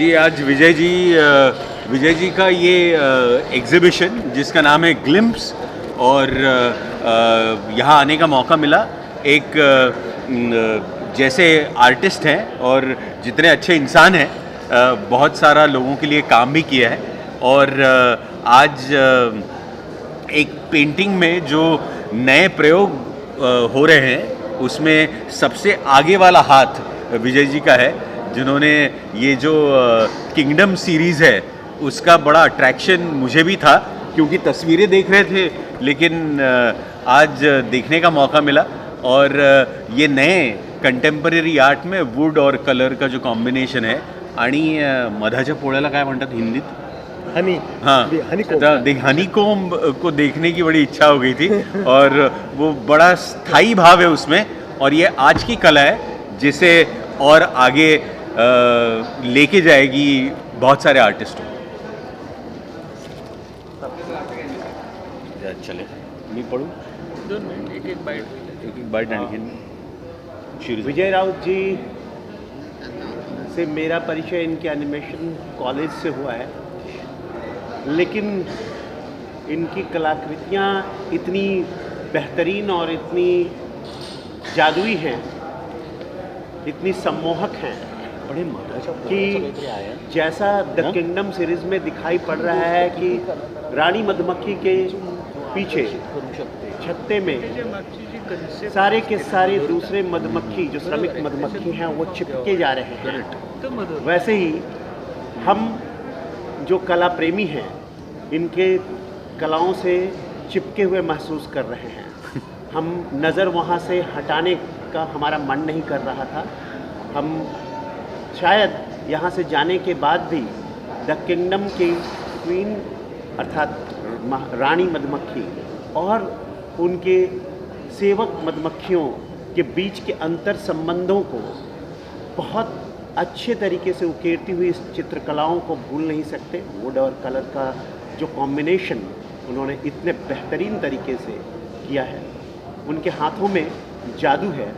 जी आज विजय जी का ये एग्ज़िबिशन जिसका नाम है ग्लिम्प्स और यहाँ आने का मौका मिला। एक जैसे आर्टिस्ट हैं और जितने अच्छे इंसान हैं, बहुत सारा लोगों के लिए काम भी किया है और आज एक पेंटिंग में जो नए प्रयोग हो रहे हैं उसमें सबसे आगे वाला हाथ विजय जी का है, जिन्होंने ये जो किंगडम सीरीज़ है उसका बड़ा अट्रैक्शन मुझे भी था क्योंकि तस्वीरें देख रहे थे, लेकिन आज देखने का मौका मिला और ये नए कंटेम्पररी आर्ट में वुड और कलर का जो कॉम्बिनेशन है आणि मधाच्या पोळ्याला काय म्हणतात हिंदीत? हनी, हनीकोम्ब को देखने की बड़ी इच्छा हो गई थी और वो बड़ा स्थायी भाव है उसमें और ये आज की कला है जिसे और आगे लेके जाएगी बहुत सारे आर्टिस्टों। चले मी पढ़ूँ एक बाइट आणखीन। विजय राउत जी से मेरा परिचय इनके एनिमेशन कॉलेज से हुआ है, लेकिन इनकी कलाकृतियाँ इतनी बेहतरीन और इतनी जादुई हैं, इतनी सम्मोहक हैं कि जैसा द किंगडम सीरीज़ में दिखाई पड़ रहा है कि रानी मधुमक्खी के पीछे छत्ते में सारे के सारे दूसरे मधुमक्खी जो श्रमिक मधुमक्खी हैं वो चिपके जा रहे हैं, वैसे ही हम जो कला प्रेमी हैं इनके कलाओं से चिपके हुए महसूस कर रहे हैं। हम नज़र वहाँ से हटाने का हमारा मन नहीं कर रहा था। हम शायद यहाँ से जाने के बाद भी द किंगडम की क्वीन अर्थात रानी मधुमक्खी और उनके सेवक मधुमक्खियों के बीच के अंतर संबंधों को बहुत अच्छे तरीके से उकेरती हुई इस चित्रकलाओं को भूल नहीं सकते। वुड और कलर का जो कॉम्बिनेशन उन्होंने इतने बेहतरीन तरीके से किया है, उनके हाथों में जादू है,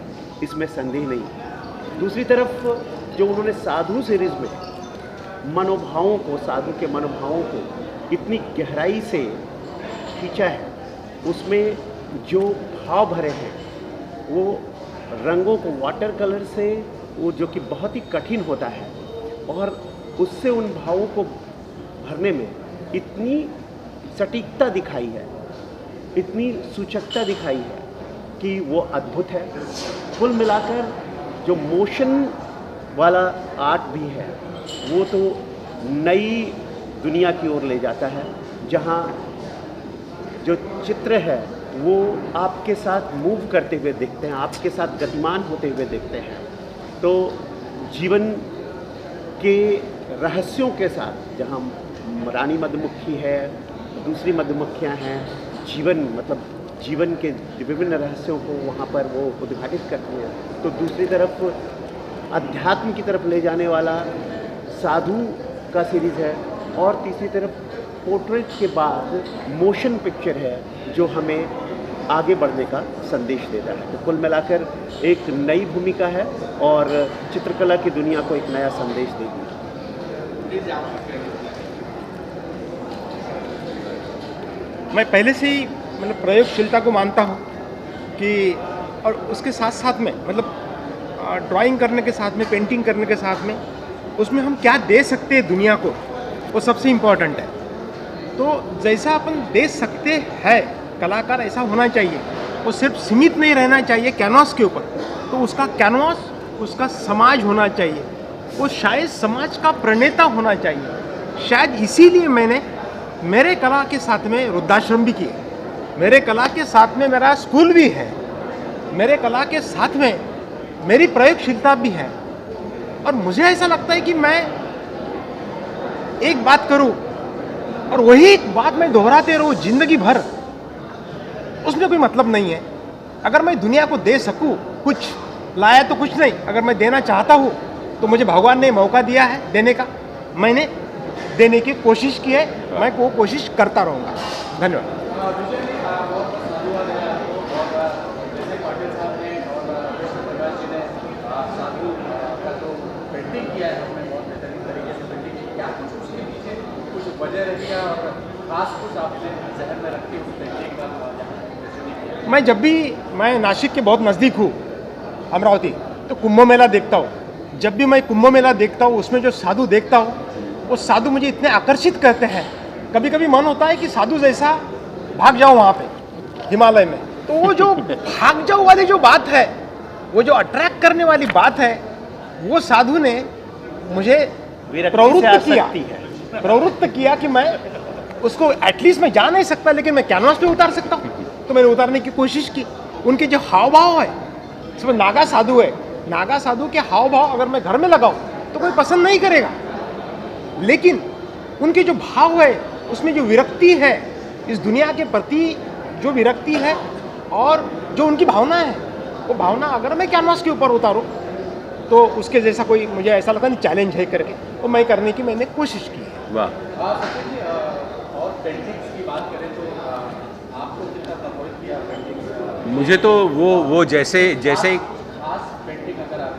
इसमें संदेह नहीं। दूसरी तरफ जो उन्होंने साधु सीरीज़ में मनोभावों को, साधु के मनोभावों को इतनी गहराई से खींचा है, उसमें जो भाव भरे हैं वो रंगों को वाटर कलर से, वो जो कि बहुत ही कठिन होता है, और उससे उन भावों को भरने में इतनी सटीकता दिखाई है, इतनी सूचकता दिखाई है कि वो अद्भुत है। कुल मिलाकर जो मोशन वाला आर्ट भी है वो तो नई दुनिया की ओर ले जाता है, जहाँ जो चित्र है वो आपके साथ मूव करते हुए दिखते हैं, आपके साथ गतिमान होते हुए दिखते हैं। तो जीवन के रहस्यों के साथ, जहाँ रानी मधुमक्खी है, दूसरी मधुमक्खियाँ हैं, जीवन के विभिन्न रहस्यों को वहाँ पर वो उद्घाटित करती हैं। तो दूसरी तरफ अध्यात्म की तरफ ले जाने वाला साधु का सीरीज़ है, और तीसरी तरफ पोर्ट्रेट के बाद मोशन पिक्चर है जो हमें आगे बढ़ने का संदेश देता है। तो कुल मिलाकर एक नई भूमिका है और चित्रकला की दुनिया को एक नया संदेश देगी। मैं पहले से ही मतलब प्रयोगशीलता को मानता हूँ कि, और उसके साथ साथ में मतलब ड्राइंग करने के साथ में, पेंटिंग करने के साथ में, उसमें हम क्या दे सकते हैं दुनिया को, वो सबसे इम्पोर्टेंट है। तो जैसा अपन दे सकते हैं, कलाकार ऐसा होना चाहिए, वो सिर्फ सीमित नहीं रहना चाहिए कैनवास के ऊपर, तो उसका कैनवास उसका समाज होना चाहिए, वो शायद समाज का प्रणेता होना चाहिए। शायद इसीलिए मैंने मेरे कला के साथ में वृद्धाश्रम भी किए, मेरे कला के साथ में मेरा स्कूल भी है, मेरे कला के साथ में मेरी प्रयोगशीलता भी है। और मुझे ऐसा लगता है कि मैं एक बात करूं और वही एक बात मैं दोहराते रहूं जिंदगी भर, उसमें कोई मतलब नहीं है। अगर मैं दुनिया को दे सकूं, कुछ लाया तो कुछ नहीं, अगर मैं देना चाहता हूं तो मुझे भगवान ने मौका दिया है देने का, मैंने देने की कोशिश की है, मैं वो कोशिश करता रहूँगा। धन्यवाद। पेंटिंग किया है, हमने बहुत बेहतरीन तरीके से वजह रही है और खास कुछ आपने जहन में रखी उस पेंटिंग का? मैं जब भी मैं नासिक के बहुत नज़दीक हूँ अमरावती, तो कुंभ मेला देखता हूँ। जब भी मैं कुंभ मेला देखता हूँ उसमें जो साधु देखता हूँ, वो साधु मुझे इतने आकर्षित करते हैं, कभी कभी मन होता है कि साधु जैसा भाग जाऊँ वहाँ पे हिमालय में। तो वो जो भाग जाओ वाली जो बात है, वो जो अट्रैक्ट करने वाली बात है, वो साधु ने मुझे प्रवृत्त किया कि मैं उसको एटलीस्ट मैं जा नहीं सकता, लेकिन मैं कैनवास पे उतार सकता हूँ। तो मैंने उतारने की कोशिश की। उनके जो हाव भाव है, इसमें नागा साधु है, नागा साधु के हाव भाव अगर मैं घर में लगाऊं तो कोई पसंद नहीं करेगा, लेकिन उनके जो भाव है उसमें जो विरक्ति है, इस दुनिया के प्रति जो विरक्ति है और जो उनकी भावना है, वो भावना अगर मैं कैनवास के ऊपर उतारूं तो उसके जैसा कोई मुझे ऐसा लगता नहीं चैलेंज है करके, तो मैं करने की मैंने कोशिश की है। वाह। सचिन जी, और पेंटिंग्स की बात करें तो आपको कितना प्रभावित किया पेंटिंग्स? मुझे तो वो जैसे खास पेंटिंग अगर आप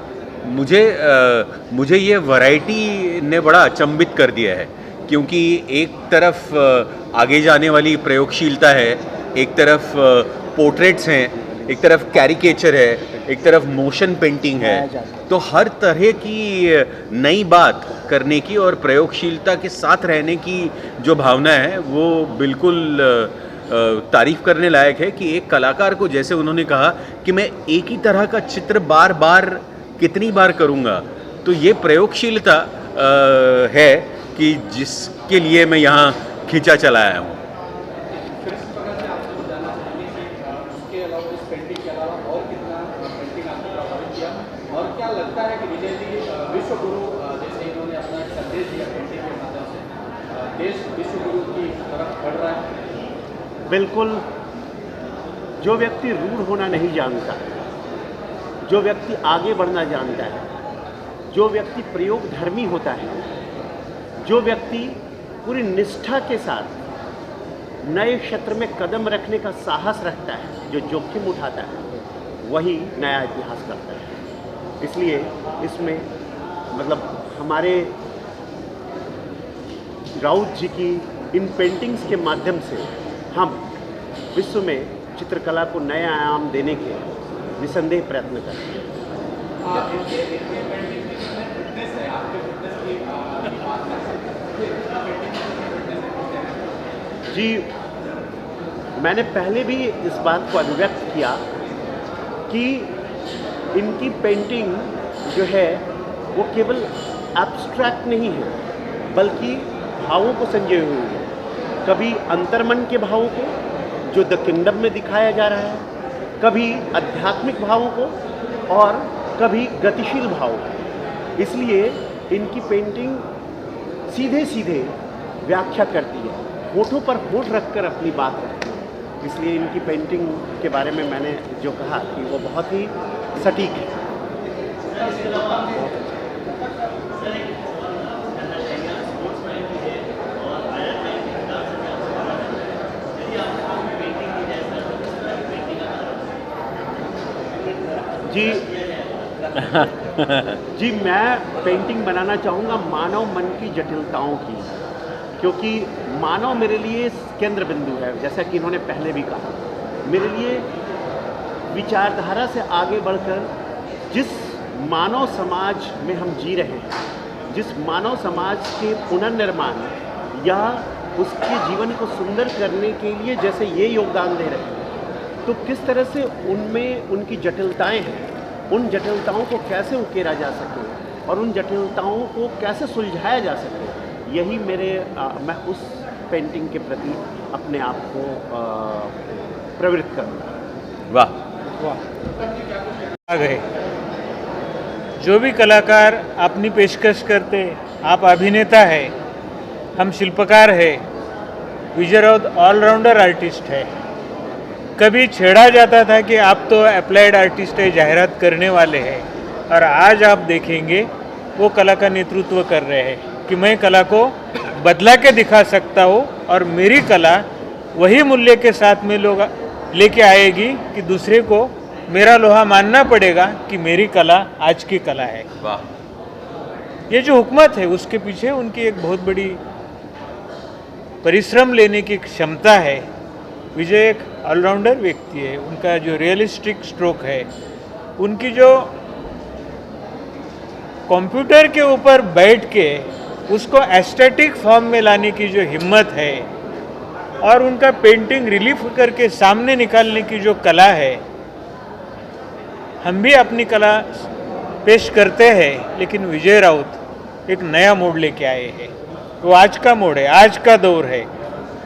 मुझे ये वैरायटी ने बड़ा अचंभित कर दिया है, क्योंकि एक तरफ आगे जाने वाली प्रयोगशीलता है, एक तरफ पोर्ट्रेट्स हैं, एक तरफ कैरिकेचर है, एक तरफ मोशन पेंटिंग है। तो हर तरह की नई बात करने की और प्रयोगशीलता के साथ रहने की जो भावना है, वो बिल्कुल तारीफ करने लायक है। कि एक कलाकार को, जैसे उन्होंने कहा कि मैं एक ही तरह का चित्र बार बार कितनी बार करूँगा, तो ये प्रयोगशीलता है कि जिसके लिए मैं यहाँ खींचा चला आया हूँ। उसके अलावा, इस पेंटिंग के अलावा और कितना पेंटिंग आपको प्रभावित किया, और क्या लगता है कि विजय जी विश्व गुरु जैसे इन्होंने अपना एक संदेश दिया पेंटिंग के माध्यम से, देश विश्व गुरु की तरफ बढ़ रहा है? बिल्कुल। जो व्यक्ति रूढ़ होना नहीं जानता, जो व्यक्ति आगे बढ़ना जानता है, जो व्यक्ति प्रयोग धर्मी होता है, जो व्यक्ति पूरी निष्ठा के साथ नए क्षेत्र में कदम रखने का साहस रखता है, जो जोखिम उठाता है, वही नया इतिहास करता है। इसलिए इसमें मतलब हमारे राउत जी की इन पेंटिंग्स के माध्यम से हम विश्व में चित्रकला को नए आयाम देने के निसंदेह प्रयत्न करते हैं। जी, मैंने पहले भी इस बात को अभिव्यक्त किया कि इनकी पेंटिंग जो है वो केवल एब्स्ट्रैक्ट नहीं है, बल्कि भावों को संजोए हुई है। कभी अंतर्मन के भावों को जो द किंगडम में दिखाया जा रहा है, कभी आध्यात्मिक भावों को, और कभी गतिशील भावों को। इसलिए इनकी पेंटिंग सीधे सीधे व्याख्या करती है, होठों पर होठ रखकर अपनी बात रखती है। इसलिए इनकी पेंटिंग के बारे में मैंने जो कहा कि वो बहुत ही सटीक है। जी जी, मैं पेंटिंग बनाना चाहूँगा मानव मन की जटिलताओं की, क्योंकि मानव मेरे लिए केंद्र बिंदु है। जैसा कि इन्होंने पहले भी कहा, मेरे लिए विचारधारा से आगे बढ़कर जिस मानव समाज में हम जी रहे हैं, जिस मानव समाज के पुनर्निर्माण या उसके जीवन को सुंदर करने के लिए जैसे ये योगदान दे रहे हैं, तो किस तरह से उनमें उनकी जटिलताएं हैं, उन जटिलताओं को कैसे उकेरा जा सके और उन जटिलताओं को कैसे सुलझाया जा सके, यही मैं उस पेंटिंग के प्रति अपने आप को प्रवृत्त करूँगा। वाह आ गए। जो भी कलाकार अपनी पेशकश करते, आप अभिनेता है, हम शिल्पकार है, विजय राउत ऑलराउंडर आर्टिस्ट है। कभी छेड़ा जाता था कि आप तो अप्लाइड आर्टिस्ट है, जाहिरात करने वाले हैं, और आज आप देखेंगे वो कला का नेतृत्व कर रहे हैं कि मैं कला को बदला के दिखा सकता हूँ, और मेरी कला वही मूल्य के साथ में लोग लेके आएगी कि दूसरे को मेरा लोहा मानना पड़ेगा कि मेरी कला आज की कला है। वाह। ये जो हुकूमत है उसके पीछे उनकी एक बहुत बड़ी परिश्रम लेने की क्षमता है। विजय एक ऑलराउंडर व्यक्ति है। उनका जो रियलिस्टिक स्ट्रोक है, उनकी जो कंप्यूटर के ऊपर बैठ के उसको एस्थेटिक फॉर्म में लाने की जो हिम्मत है और उनका पेंटिंग रिलीफ करके सामने निकालने की जो कला है, हम भी अपनी कला पेश करते हैं, लेकिन विजय राउत एक नया मोड़ लेके आए हैं। वो आज का मोड़ है, आज का दौर है।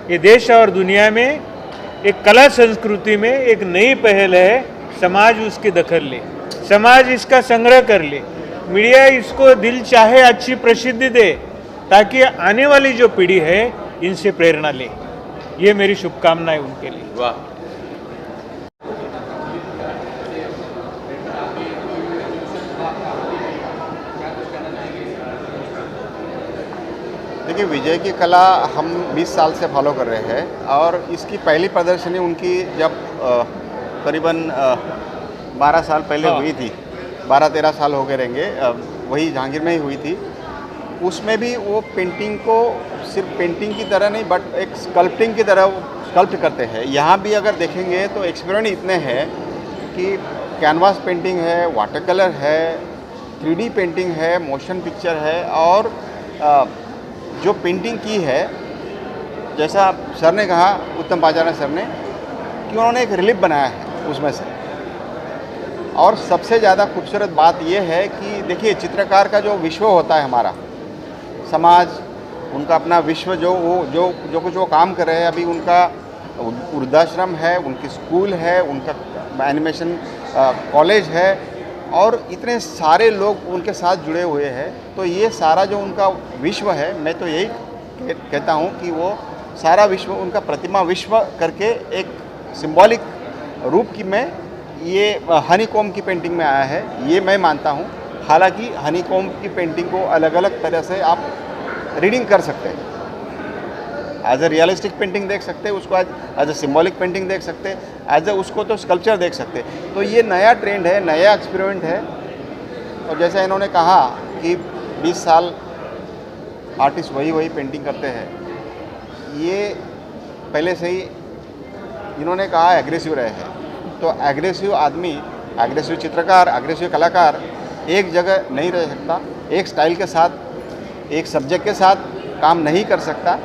ये देश और दुनिया में एक कला संस्कृति में एक नई पहल है। समाज उसकी दखल ले, समाज इसका संग्रह कर ले, मीडिया इसको दिल चाहे अच्छी प्रसिद्धि दे, ताकि आने वाली जो पीढ़ी है इनसे प्रेरणा ले। ये मेरी शुभकामनाएं उनके लिए। वाह। देखिए, विजय की कला हम 20 साल से फॉलो कर रहे हैं और इसकी पहली प्रदर्शनी उनकी जब करीबन 12 साल पहले हुई थी, 12-13 साल हो गए रहेंगे, वही जहांगीर में ही हुई थी। उसमें भी वो पेंटिंग को सिर्फ पेंटिंग की तरह नहीं बट एक स्कल्पटिंग की तरह स्कल्प्ट करते हैं। यहाँ भी अगर देखेंगे तो एक्सपेरिमेंट इतने हैं कि कैनवास पेंटिंग है, वाटर कलर है, 3D पेंटिंग है, मोशन पिक्चर है और जो पेंटिंग की है, जैसा सर ने कहा, उत्तम पाचाना सर ने, कि उन्होंने एक रिलीफ बनाया है उसमें से। और सबसे ज़्यादा खूबसूरत बात यह है कि देखिए, चित्रकार का जो विश्व होता है हमारा समाज, उनका अपना विश्व जो कुछ वो काम कर रहे हैं, अभी उनका वृद्धाश्रम है, उनकी स्कूल है, उनका एनिमेशन कॉलेज है और इतने सारे लोग उनके साथ जुड़े हुए हैं। तो ये सारा जो उनका विश्व है, मैं तो यही कहता हूँ कि वो सारा विश्व उनका प्रतिमा विश्व करके एक सिंबॉलिक रूप की में ये हनीकॉम्ब की पेंटिंग में आया है, ये मैं मानता हूँ। हालांकि हनीकॉम्ब की पेंटिंग को अलग अलग तरह से आप रीडिंग कर सकते हैं। एज ए रियलिस्टिक पेंटिंग देख सकते हैं उसको, एज ए सिंबॉलिक पेंटिंग देख सकते हैं, एज ए उसको तो स्कल्पचर देख सकते हैं। तो ये नया ट्रेंड है, नया एक्सपेरिमेंट है। और जैसा इन्होंने कहा कि 20 साल आर्टिस्ट वही पेंटिंग करते हैं, ये पहले से ही इन्होंने कहा एग्रेसिव रहे हैं। तो एग्रेसिव आदमी, एग्रेसिव चित्रकार, एग्रेसिव कलाकार एक जगह नहीं रह सकता, एक स्टाइल के साथ, एक सब्जेक्ट के साथ काम नहीं कर सकता।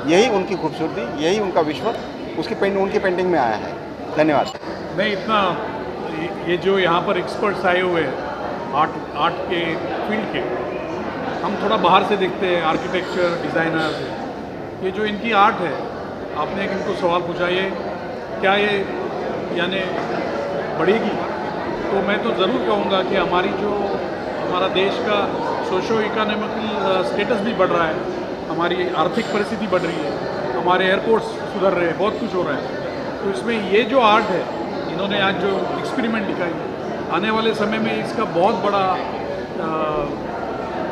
यही उनकी खूबसूरती, यही उनका विश्व उनकी पेंटिंग में आया है। धन्यवाद। नहीं, इतना ये जो यहाँ पर एक्सपर्ट्स आए हुए हैं आर्ट के फील्ड के, हम थोड़ा बाहर से देखते हैं, आर्किटेक्चर, डिज़ाइनर। ये जो इनकी आर्ट है, आपने इनको सवाल पूछा, ये क्या ये यानी बढ़ेगी? तो मैं तो ज़रूर कहूँगा कि हमारा देश का सोशो इकोनॉमिकल स्टेटस भी बढ़ रहा है, हमारी आर्थिक परिस्थिति बढ़ रही है, हमारे एयरपोर्ट्स सुधर रहे हैं, बहुत कुछ हो रहा है। तो इसमें ये जो आर्ट है, इन्होंने आज जो एक्सपेरिमेंट दिखाई, आने वाले समय में इसका बहुत बड़ा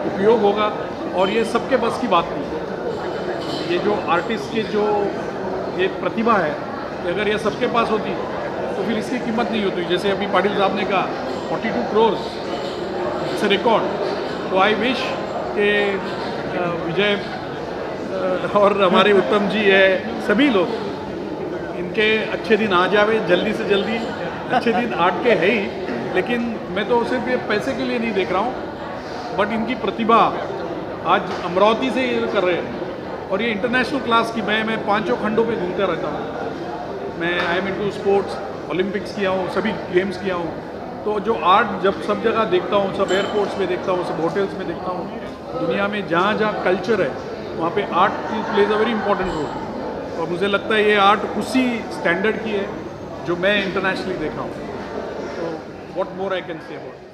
उपयोग होगा और ये सबके बस की बात नहीं। ये जो आर्टिस्ट के जो ये प्रतिभा है, अगर ये सबके पास होती तो फिर इसकी कीमत नहीं होती। जैसे अभी पाटिल साहब ने कहा 42 करोड़, इट्स रिकॉर्ड। तो आई विश कि विजय और हमारे उत्तम जी है, सभी लोग, इनके अच्छे दिन आ जावे जल्दी से जल्दी। अच्छे दिन आर्ट के है ही, लेकिन मैं तो सिर्फ ये पैसे के लिए नहीं देख रहा हूँ, बट इनकी प्रतिभा आज अमरावती से ये कर रहे हैं और ये इंटरनेशनल क्लास की। मैं 5 खंडों पे घूमता रहता हूँ। मैं I am into sports, Olympics किया हूँ, सभी गेम्स किया हूँ। तो जो आर्ट जब सब जगह देखता हूँ, सब एयरपोर्ट्स में देखता हूँ, सब होटल्स में देखता हूँ, दुनिया में जहाँ जहाँ कल्चर है वहाँ पे art plays a very important role. और मुझे लगता है ये आर्ट उसी स्टैंडर्ड की है जो मैं इंटरनेशनली देखा हूँ। तो what more I can say about.